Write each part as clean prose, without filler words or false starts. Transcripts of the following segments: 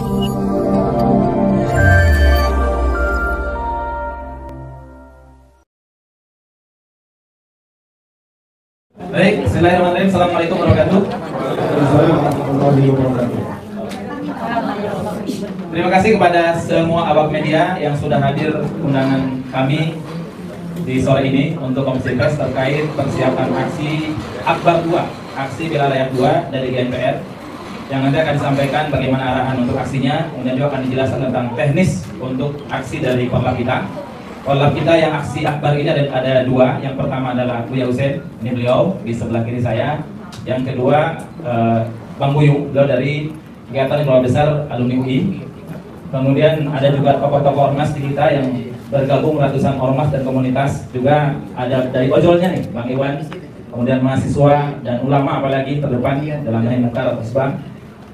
Baik, bismillahirrahmanirrahim. Assalamualaikum warahmatullahi wabarakatuh. Terima kasih kepada semua awak media yang sudah hadir undangan kami di sore ini untuk konferensi pers terkait persiapan aksi Akbar 2, aksi bela rakyat 2 dari GNPR, yang nanti akan disampaikan bagaimana arahan untuk aksinya, kemudian juga akan dijelaskan tentang teknis untuk aksi dari Korlap kita. Korlap kita yang aksi Akbar ini ada dua. Yang pertama adalah Buya Hussein, ini beliau di sebelah kiri saya. Yang kedua Bang Buyung, beliau dari kegiatan Keluarga Besar Alumni UI. Kemudian ada juga tokoh-tokoh ormas di kita yang bergabung ratusan ormas dan komunitas. Juga ada dari ojolnya nih, Bang Iwan. Kemudian mahasiswa dan ulama apalagi terdepan dalam hal Mukar atau Isbang.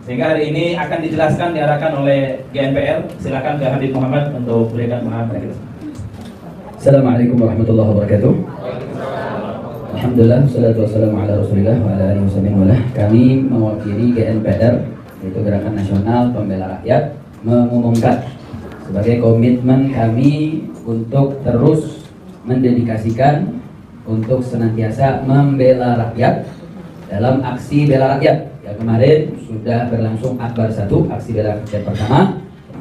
Sehingga hari ini akan dijelaskan, diarahkan oleh GNPR. Silakan ke Habib Muhammad untuk berikan pemahaman kita. Assalamualaikum warahmatullahi wabarakatuh. Alhamdulillah, salatu wassalamu ala rasulillah wa ala alihi wasallam. Kami mewakili GNPR, yaitu Gerakan Nasional Pembela Rakyat, mengumumkan sebagai komitmen kami untuk terus mendedikasikan untuk senantiasa membela rakyat dalam aksi bela rakyat. Yang kemarin sudah berlangsung Akbar 1, aksi bela rakyat pertama.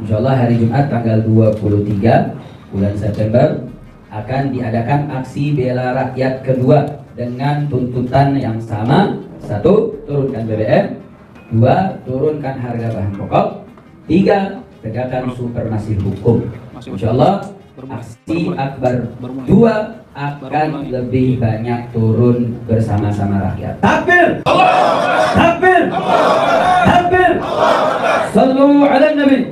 Insyaallah hari Jumat tanggal 23 bulan September akan diadakan aksi bela rakyat kedua dengan tuntutan yang sama. 1. Turunkan BBM. 2. Turunkan harga bahan pokok. 3. Tegakkan supremasi hukum. Insyaallah aksi Akbar 2 akan lebih banyak turun bersama-sama rakyat. Takbir! Takbir! Takbir! Sallu ala Nabi.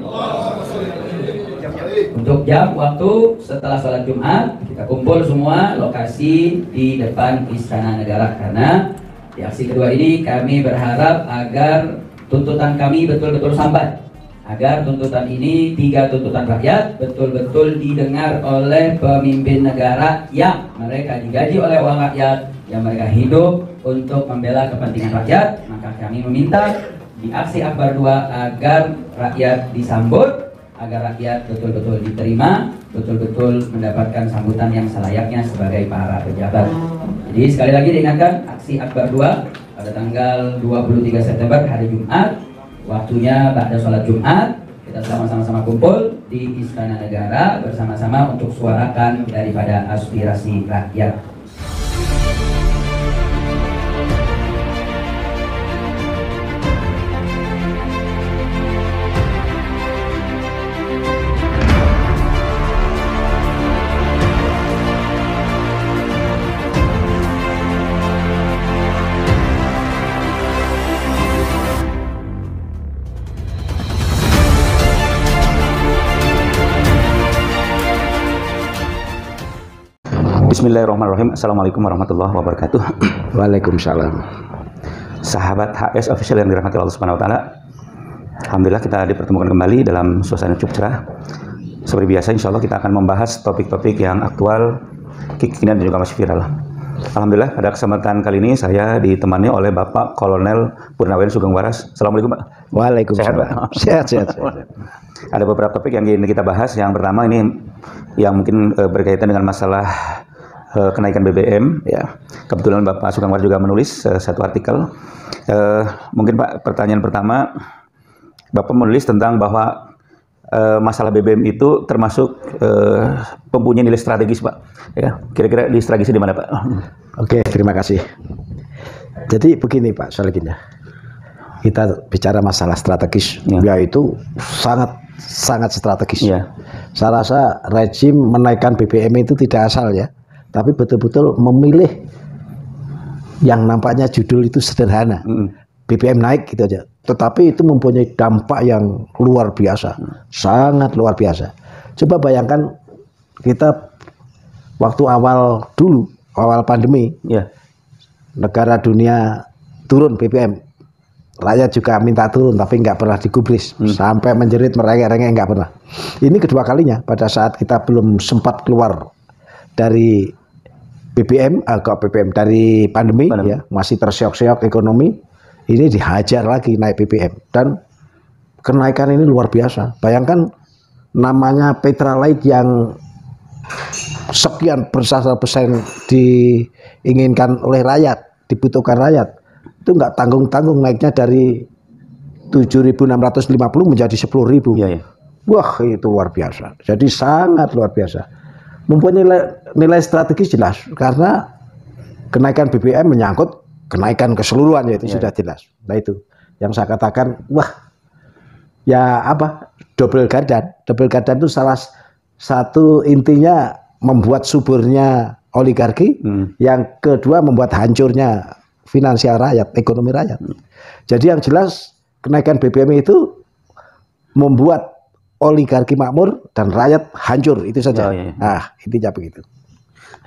Untuk jam waktu setelah sholat Jumat kita kumpul semua lokasi di depan Istana Negara, karena di aksi kedua ini kami berharap agar tuntutan kami betul-betul sampai, agar tuntutan ini, 3 tuntutan rakyat, betul-betul didengar oleh pemimpin negara yang mereka digaji oleh uang rakyat, yang mereka hidup untuk membela kepentingan rakyat. Maka kami meminta di aksi Akbar 2 agar rakyat disambut, agar rakyat betul-betul diterima, betul-betul mendapatkan sambutan yang selayaknya sebagai para pejabat. Jadi sekali lagi diingatkan, aksi Akbar 2 pada tanggal 23 September hari Jumat, waktunya pada sholat Jumat, kita sama-sama kumpul di Istana Negara bersama-sama untuk suarakan daripada aspirasi rakyat. Bismillahirrahmanirrahim. Assalamualaikum warahmatullahi wabarakatuh. Waalaikumsalam. Sahabat HS Official yang dirahmati Allah Subhanahu wa taala. Alhamdulillah kita dipertemukan kembali dalam suasana cukup cerah. Seperti biasa insya Allah kita akan membahas topik-topik yang aktual, kekinian dan juga masih viral. Alhamdulillah pada kesempatan kali ini saya ditemani oleh Bapak Kolonel Purnawirawan Sugeng Waras. Assalamualaikum Pak. Waalaikumsalam. Sehat. Ada beberapa topik yang ingin kita bahas. Yang pertama ini yang mungkin berkaitan dengan masalah kenaikan BBM, ya. Kebetulan Bapak Sugeng Waras juga menulis satu artikel. Mungkin Pak, pertanyaan pertama, Bapak menulis tentang bahwa masalah BBM itu termasuk mempunyai nilai strategis, Pak. Ya, kira-kira di strategisnya di mana, Pak? Oke, terima kasih. Jadi begini, Pak Solihin, kita bicara masalah strategis, ya itu sangat strategis. Ya. Saya rasa rezim menaikkan BBM itu tidak asal ya, tapi betul-betul memilih yang nampaknya judul itu sederhana, BBM naik gitu aja, tetapi itu mempunyai dampak yang luar biasa, sangat luar biasa. Coba bayangkan kita waktu awal pandemi, ya, negara dunia turun BBM, rakyat juga minta turun tapi nggak pernah digubris, sampai menjerit merengek-rengek nggak pernah. Ini kedua kalinya pada saat kita belum sempat keluar dari BBM, dari pandemi. Ya, masih terseok-seok ekonomi, ini dihajar lagi naik BBM dan kenaikan ini luar biasa. Bayangkan namanya Petralite yang sekian persen diinginkan oleh rakyat, dibutuhkan rakyat, itu nggak tanggung-tanggung naiknya dari 7.650 menjadi 10.000. Iya, iya. Wah, itu luar biasa. Jadi sangat luar biasa. Mempunyai nilai strategis jelas karena kenaikan BBM menyangkut kenaikan keseluruhan, yaitu sudah jelas. Nah itu yang saya katakan, wah, ya apa, double gardan. Double gardan itu salah satu intinya membuat suburnya oligarki, yang kedua membuat hancurnya finansial rakyat, ekonomi rakyat. Jadi yang jelas kenaikan BBM itu membuat oligarki makmur dan rakyat hancur, itu saja. Nah, intinya begitu.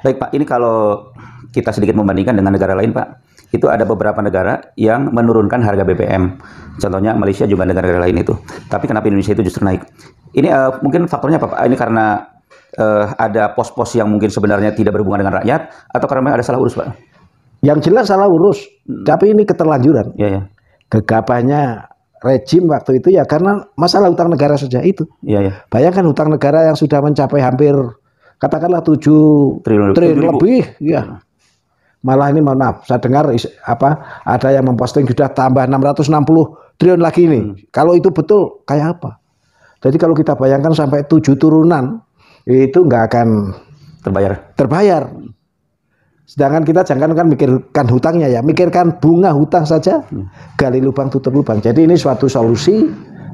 Baik Pak, ini kalau kita sedikit membandingkan dengan negara lain Pak, itu ada beberapa negara yang menurunkan harga BBM. Contohnya Malaysia juga negara-negara lain itu. Tapi kenapa Indonesia itu justru naik? Ini mungkin faktornya apa Pak? Ini karena ada pos-pos yang mungkin sebenarnya tidak berhubungan dengan rakyat, atau karena ada salah urus Pak? Yang jelas salah urus, tapi ini keterlanjuran. Iya, iya. Gegabahnya rejim waktu itu ya karena masalah hutang negara saja itu. Iya, iya. Bayangkan hutang negara yang sudah mencapai hampir katakanlah 7 triliun lebih, ya. Malah ini mohon maaf, saya dengar ada yang memposting sudah tambah 660 triliun lagi ini. Kalau itu betul kayak apa? Jadi kalau kita bayangkan sampai 7 turunan itu nggak akan terbayar. Sedangkan kita jangan kan mikirkan hutangnya ya, mikirkan bunga hutang saja, gali lubang tutup lubang. Jadi ini suatu solusi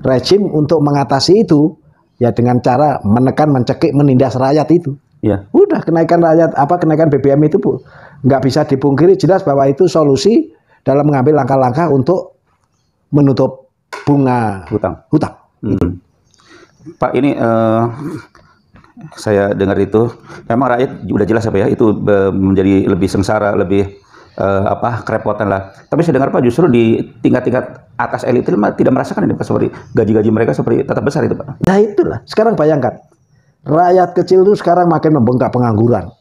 rejim untuk mengatasi itu ya dengan cara menekan, mencekik, menindas rakyat itu. Ya. Udah kenaikan kenaikan BBM itu nggak bisa dipungkiri, jelas bahwa itu solusi dalam mengambil langkah-langkah untuk menutup bunga hutang. Pak, ini saya dengar itu memang rakyat udah jelas apa ya, itu menjadi lebih sengsara, lebih kerepotan lah. Tapi saya dengar Pak justru di tingkat-tingkat atas elit itu tidak merasakan ini Pak, seperti gaji-gaji mereka seperti tetap besar itu Pak. Nah itulah, sekarang bayangkan rakyat kecil itu sekarang makin membengkak pengangguran.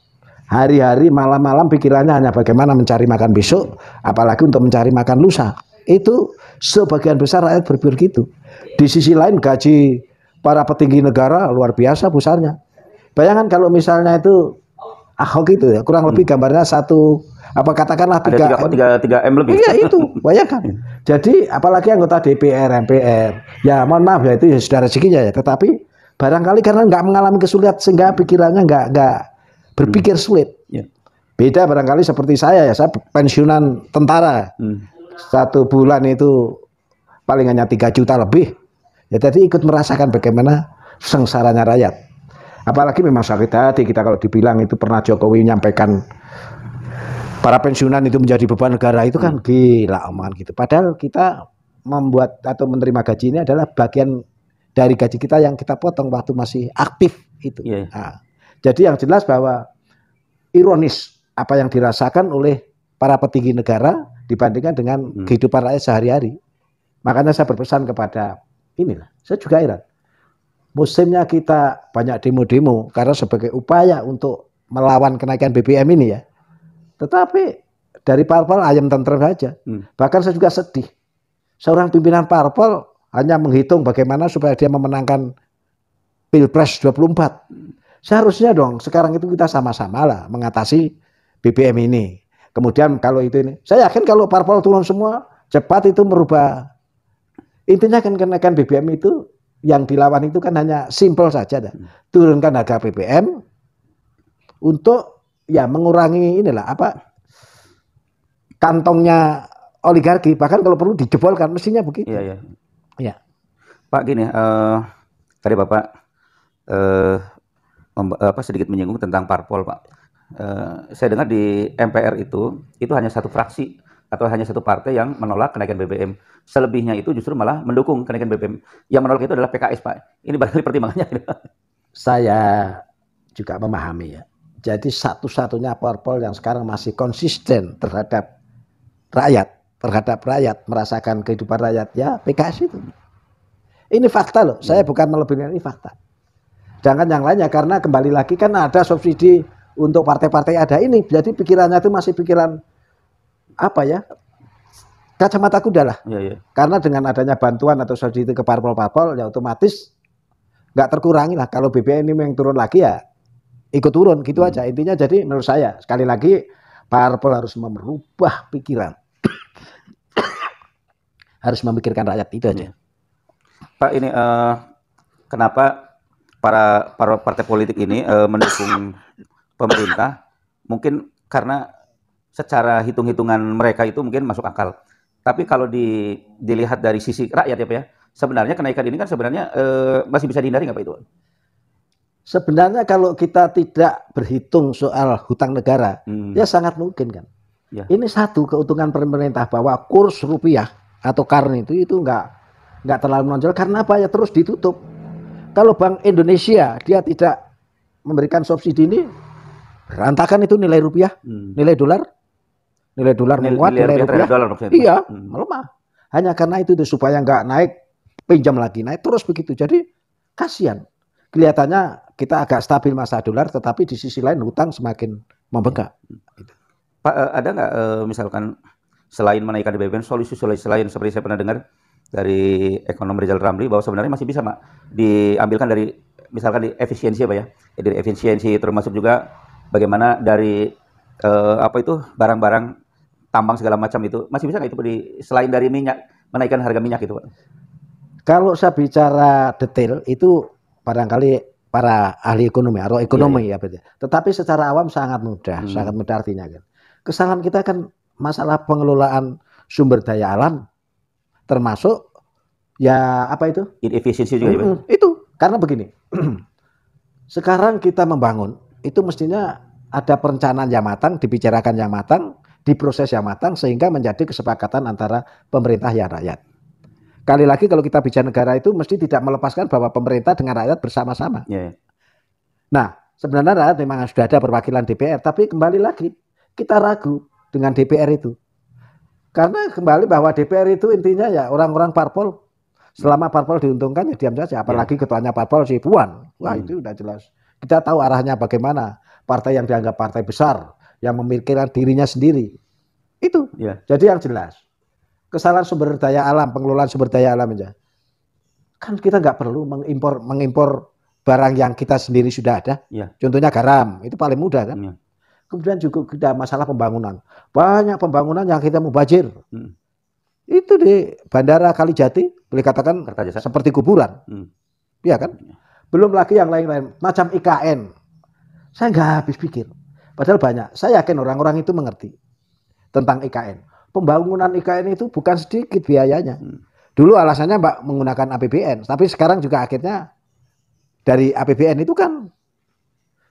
Hari-hari malam-malam pikirannya hanya bagaimana mencari makan besok, apalagi untuk mencari makan lusa. Itu sebagian besar rakyat berpikir gitu. Di sisi lain gaji para petinggi negara luar biasa besarnya. Bayangkan kalau misalnya itu Ahok itu ya, kurang lebih gambarnya katakanlah 3 M lebih. Iya itu, bayangkan. Jadi apalagi anggota DPR, MPR. Ya mohon maaf ya, itu ya sudah rezekinya ya. Tetapi barangkali karena nggak mengalami kesulitan sehingga pikirannya nggak berpikir sulit. Beda barangkali seperti saya ya, saya pensiunan tentara. 1 bulan itu paling hanya 3 juta lebih. Ya tadi ikut merasakan bagaimana sengsaranya rakyat. Apalagi memang sakit hati kita kalau dibilang itu pernah Jokowi menyampaikan para pensiunan itu menjadi beban negara, itu kan gila omongan gitu. Padahal kita membuat atau menerima gaji ini adalah bagian dari gaji kita yang kita potong waktu masih aktif itu. Nah, jadi yang jelas bahwa ironis apa yang dirasakan oleh para petinggi negara dibandingkan dengan kehidupan rakyat sehari-hari. Makanya saya berpesan kepada inilah, saya juga heran. Musimnya kita banyak demo-demo karena sebagai upaya untuk melawan kenaikan BBM ini ya. Tetapi dari parpol ayam tentrem saja. Bahkan saya juga sedih. Seorang pimpinan parpol hanya menghitung bagaimana supaya dia memenangkan Pilpres 24. Seharusnya dong sekarang itu kita sama-sama lah mengatasi BBM ini. Kemudian kalau itu ini, saya yakin kalau parpol turun semua cepat itu merubah. Intinya kan kenaikan BBM itu yang dilawan itu kan hanya simpel saja dah. Turunkan harga BBM untuk ya mengurangi kantongnya oligarki, bahkan kalau perlu dijebolkan, mestinya begitu. Iya. Pak gini, tadi Bapak sedikit menyinggung tentang parpol Pak. Saya dengar di MPR itu hanya satu fraksi atau hanya satu partai yang menolak kenaikan BBM. Selebihnya itu justru malah mendukung kenaikan BBM. Yang menolak itu adalah PKS Pak. Ini barangkali pertimbangannya. Saya juga memahami ya. Jadi satu-satunya parpol yang sekarang masih konsisten terhadap rakyat merasakan kehidupan rakyat ya PKS itu. Ini fakta loh. Saya bukan melebihkan, ini fakta. Jangan yang lainnya karena kembali lagi kan ada subsidi untuk partai-partai ada ini. Jadi pikirannya itu masih pikiran kacamata kuda lah. Iya. Karena dengan adanya bantuan atau subsidi ke parpol-parpol ya otomatis nggak terkurangi lah. Kalau BBM ini yang turun lagi ya ikut turun gitu aja. Intinya jadi menurut saya sekali lagi parpol harus merubah pikiran. Harus memikirkan rakyat itu aja. Pak, ini kenapa para partai politik ini mendukung pemerintah? Mungkin karena secara hitung-hitungan mereka itu mungkin masuk akal. Tapi kalau dilihat dari sisi rakyat ya Pak ya, sebenarnya kenaikan ini kan sebenarnya masih bisa dihindari nggak Pak itu? Sebenarnya kalau kita tidak berhitung soal hutang negara, ya sangat mungkin kan. Ya. Ini satu keuntungan pemerintah bahwa kurs rupiah atau KAR itu nggak terlalu menonjol karena apa ya terus ditutup. Kalau Bank Indonesia dia tidak memberikan subsidi ini, berantakan itu nilai rupiah, nilai dolar menguat, nilai rupiah, iya melemah. Hanya karena itu supaya nggak naik, pinjam lagi naik terus begitu. Jadi kasihan. Kelihatannya kita agak stabil masa dolar, tetapi di sisi lain hutang semakin membengkak. Pak, ada nggak misalkan selain menaikkan BBM, solusi lain seperti saya pernah dengar dari ekonom Rizal Ramli bahwa sebenarnya masih bisa diambilkan dari misalkan di efisiensi Pak ya, dari efisiensi termasuk juga bagaimana dari barang-barang tambang segala macam itu masih bisa nggak itu selain dari minyak, menaikkan harga minyak itu Pak? Kalau saya bicara detail itu barangkali para ahli ekonomi atau ekonomi ya. Tetapi secara awam sangat mudah artinya kan. Kesalahan kita kan masalah pengelolaan sumber daya alam termasuk ya apa itu? Inefisiensi juga ya Pak? Itu karena begini. Sekarang kita membangun itu mestinya ada perencanaan yang matang, dibicarakan yang matang, diproses yang matang sehingga menjadi kesepakatan antara pemerintah dan rakyat. Kali lagi kalau kita bicara negara itu mesti tidak melepaskan bahwa pemerintah dengan rakyat bersama-sama. Nah, sebenarnya rakyat memang sudah ada perwakilan DPR, tapi kembali lagi kita ragu dengan DPR itu. Karena kembali bahwa DPR itu intinya ya orang-orang parpol. Selama parpol diuntungkan ya diam saja. Apalagi ketuanya parpol si Puan. Wah itu udah jelas. Kita tahu arahnya bagaimana. Partai yang dianggap partai besar, yang memikirkan dirinya sendiri. Itu. Jadi yang jelas. Kesalahan sumber daya alam, pengelolaan sumber daya alam aja. Kan kita nggak perlu mengimpor barang yang kita sendiri sudah ada. Contohnya garam, itu paling mudah kan. Kemudian juga kita masalah pembangunan. Banyak pembangunan yang kita mubazir. Itu di Bandara Kalijati, boleh katakan seperti kuburan. Iya kan? Belum lagi yang lain-lain, macam IKN. Saya nggak habis pikir. Padahal banyak. Saya yakin orang-orang itu mengerti tentang IKN. Pembangunan IKN itu bukan sedikit biayanya. Dulu alasannya Mbak menggunakan APBN, tapi sekarang juga akhirnya dari APBN itu kan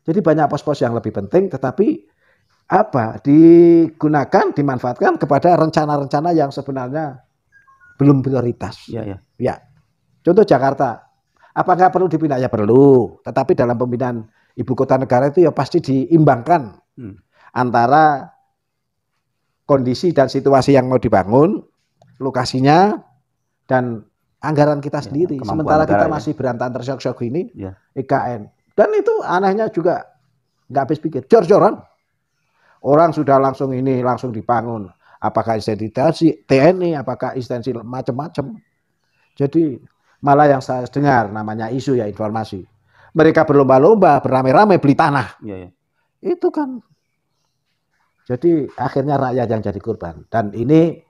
jadi banyak pos-pos yang lebih penting, tetapi digunakan, dimanfaatkan kepada rencana-rencana yang sebenarnya belum prioritas. Ya. Contoh Jakarta, apakah perlu dipindah? Ya perlu, tetapi dalam pemindahan ibu kota negara itu ya pasti diimbangkan antara kondisi dan situasi yang mau dibangun, lokasinya, dan anggaran kita sendiri. Sementara kita masih berantakan tersyok-syok ini, IKN. Dan itu anehnya juga nggak habis pikir. Jor-joran. Orang sudah langsung dibangun. Apakah insensi TNI, apakah insensi macam-macam. Jadi malah yang saya dengar namanya isu ya informasi. Mereka berlomba-lomba, beramai-ramai beli tanah. Itu kan. Jadi akhirnya rakyat yang jadi korban. Dan ini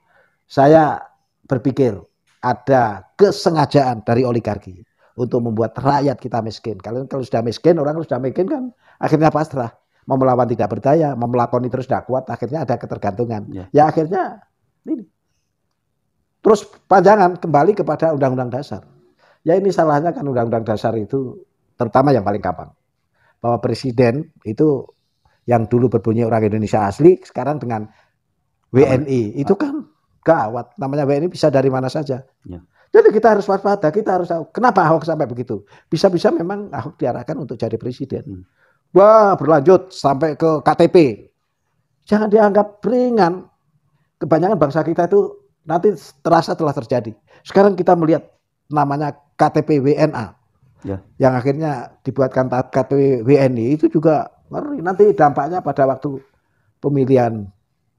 saya berpikir ada kesengajaan dari oligarki untuk membuat rakyat kita miskin. Kalau sudah miskin, orang sudah miskin kan akhirnya pasrah. Mau melawan tidak berdaya, mau melakoni terus tidak kuat, akhirnya ada ketergantungan. Ya akhirnya ini. Terus panjangan kembali kepada Undang-Undang Dasar. Ya ini salahnya kan Undang-Undang Dasar itu, terutama yang paling gampang. Bahwa presiden itu yang dulu berbunyi orang Indonesia asli, sekarang dengan WNI. Itu kan gawat. Namanya WNI bisa dari mana saja. Jadi kita harus waspada, kita harus tahu kenapa Ahok sampai begitu. Bisa-bisa memang Ahok diarahkan untuk jadi presiden. Wah, berlanjut sampai ke KTP. Jangan dianggap ringan. Kebanyakan bangsa kita itu nanti terasa telah terjadi. Sekarang kita melihat namanya KTP WNA. Yang akhirnya dibuatkan KTP WNI itu juga ngeri. Nanti dampaknya pada waktu pemilihan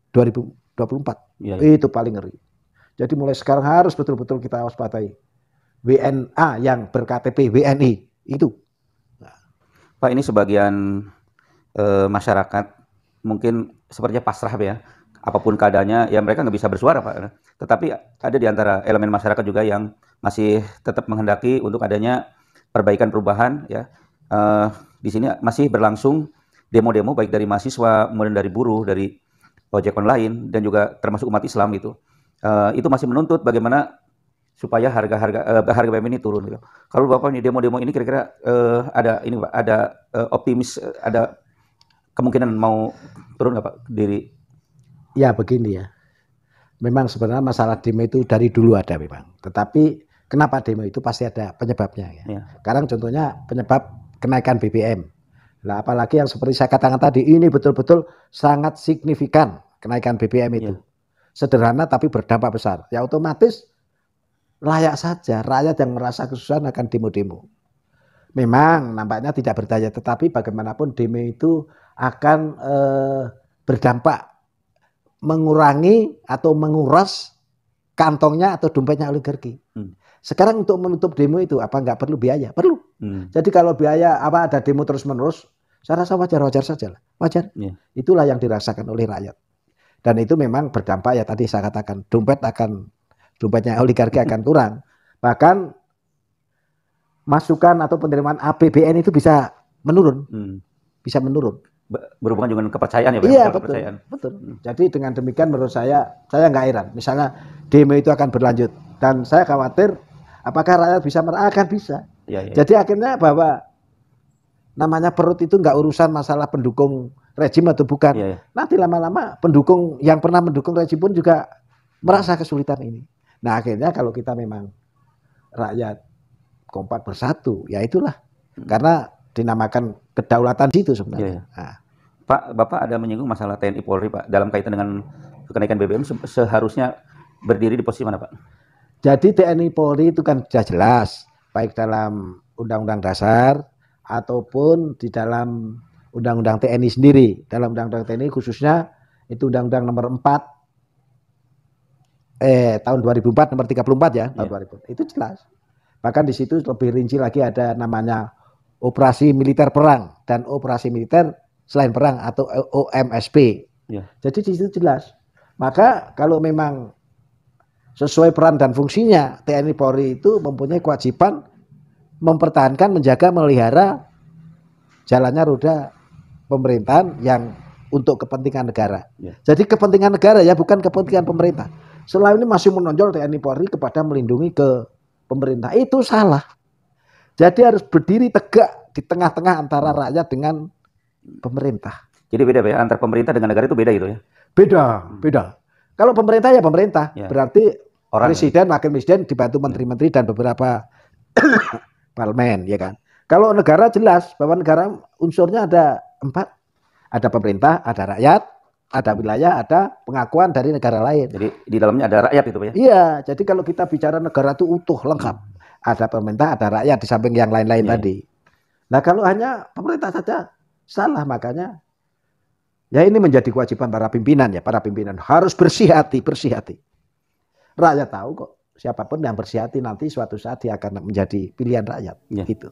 2024. Itu paling ngeri. Jadi mulai sekarang harus betul-betul kita waspadai. WNA yang berKTP WNI itu. Pak, ini sebagian masyarakat mungkin sepertinya pasrah ya, apapun keadaannya, ya mereka nggak bisa bersuara Pak. Tetapi ada di antara elemen masyarakat juga yang masih tetap menghendaki untuk adanya perbaikan perubahan ya. Di sini masih berlangsung demo-demo baik dari mahasiswa, kemudian dari buruh, dari ojek online dan juga termasuk umat Islam itu. Itu masih menuntut bagaimana supaya harga BBM ini turun gitu. Kalau Bapak ini demo-demo ini kira-kira ada ini Pak, ada optimis, ada kemungkinan mau turun nggak Pak diri? Ya begini ya. Memang sebenarnya masalah demo itu dari dulu ada memang. Tetapi kenapa demo itu pasti ada penyebabnya ya. Ya. Sekarang contohnya penyebab kenaikan BBM. Nah, apalagi yang seperti saya katakan tadi, ini betul-betul sangat signifikan kenaikan BBM itu. Ya. Sederhana tapi berdampak besar. Ya otomatis layak saja rakyat yang merasa kesusahan akan demo-demo. Memang nampaknya tidak berdaya, tetapi bagaimanapun demo itu akan berdampak mengurangi atau menguras kantongnya atau dompetnya oligarki. Sekarang untuk menutup demo itu apa nggak perlu biaya? Perlu. Jadi kalau biaya ada demo terus-menerus, saya rasa wajar-wajar saja lah. Wajar. Yeah. Itulah yang dirasakan oleh rakyat. Dan itu memang berdampak ya tadi saya katakan dompetnya oligarki akan kurang. Bahkan masukan atau penerimaan APBN itu bisa menurun. Bisa menurun. Berhubungan dengan kepercayaan ya Pak? Iya betul. Jadi dengan demikian menurut saya nggak heran. Misalnya demo itu akan berlanjut. Dan saya khawatir apakah rakyat bisa akan bisa. Ya. Jadi akhirnya bahwa namanya perut itu nggak urusan masalah pendukung rejim atau bukan. Ya. Nanti lama-lama pendukung yang pernah mendukung rejim pun juga merasa kesulitan ini. Nah akhirnya kalau kita memang rakyat kompak bersatu, ya itulah. Karena dinamakan kedaulatan itu sebenarnya. Nah. Pak, Bapak ada menyinggung masalah TNI Polri Pak, dalam kaitan dengan kenaikan BBM seharusnya berdiri di posisi mana Pak? Jadi TNI Polri itu kan sudah jelas, baik dalam Undang-Undang Dasar ataupun di dalam Undang-Undang TNI sendiri. Dalam Undang-Undang TNI khususnya itu Undang-Undang nomor 4 tahun 2004 nomor 34 ya, tahun 2000. Itu jelas. Bahkan di situ lebih rinci lagi ada namanya operasi militer perang dan operasi militer selain perang atau OMSP. Ya. Jadi di situ jelas. Maka kalau memang sesuai peran dan fungsinya, TNI Polri itu mempunyai kewajiban mempertahankan, menjaga, melihara jalannya roda pemerintahan yang untuk kepentingan negara. Ya. Jadi kepentingan negara ya, bukan kepentingan pemerintah. Selama ini masih menonjol TNI Polri kepada melindungi ke pemerintah. Itu salah. Jadi harus berdiri tegak di tengah-tengah antara rakyat dengan pemerintah. Jadi beda ya, antar pemerintah dengan negara itu beda gitu ya? Beda. Kalau pemerintah ya pemerintah, berarti presiden, wakil presiden dibantu menteri-menteri dan beberapa parlemen, ya kan. Kalau negara jelas bahwa negara unsurnya ada 4, ada pemerintah, ada rakyat, ada wilayah, ada pengakuan dari negara lain. Jadi di dalamnya ada rakyat itu Pak ya? Iya, jadi kalau kita bicara negara itu utuh, lengkap. Ada pemerintah, ada rakyat di samping yang lain-lain tadi. Nah kalau hanya pemerintah saja salah, makanya ya ini menjadi kewajiban para pimpinan ya, para pimpinan harus bersih hati. Rakyat tahu kok, siapapun yang bersih hati nanti suatu saat dia akan menjadi pilihan rakyat. Gitu.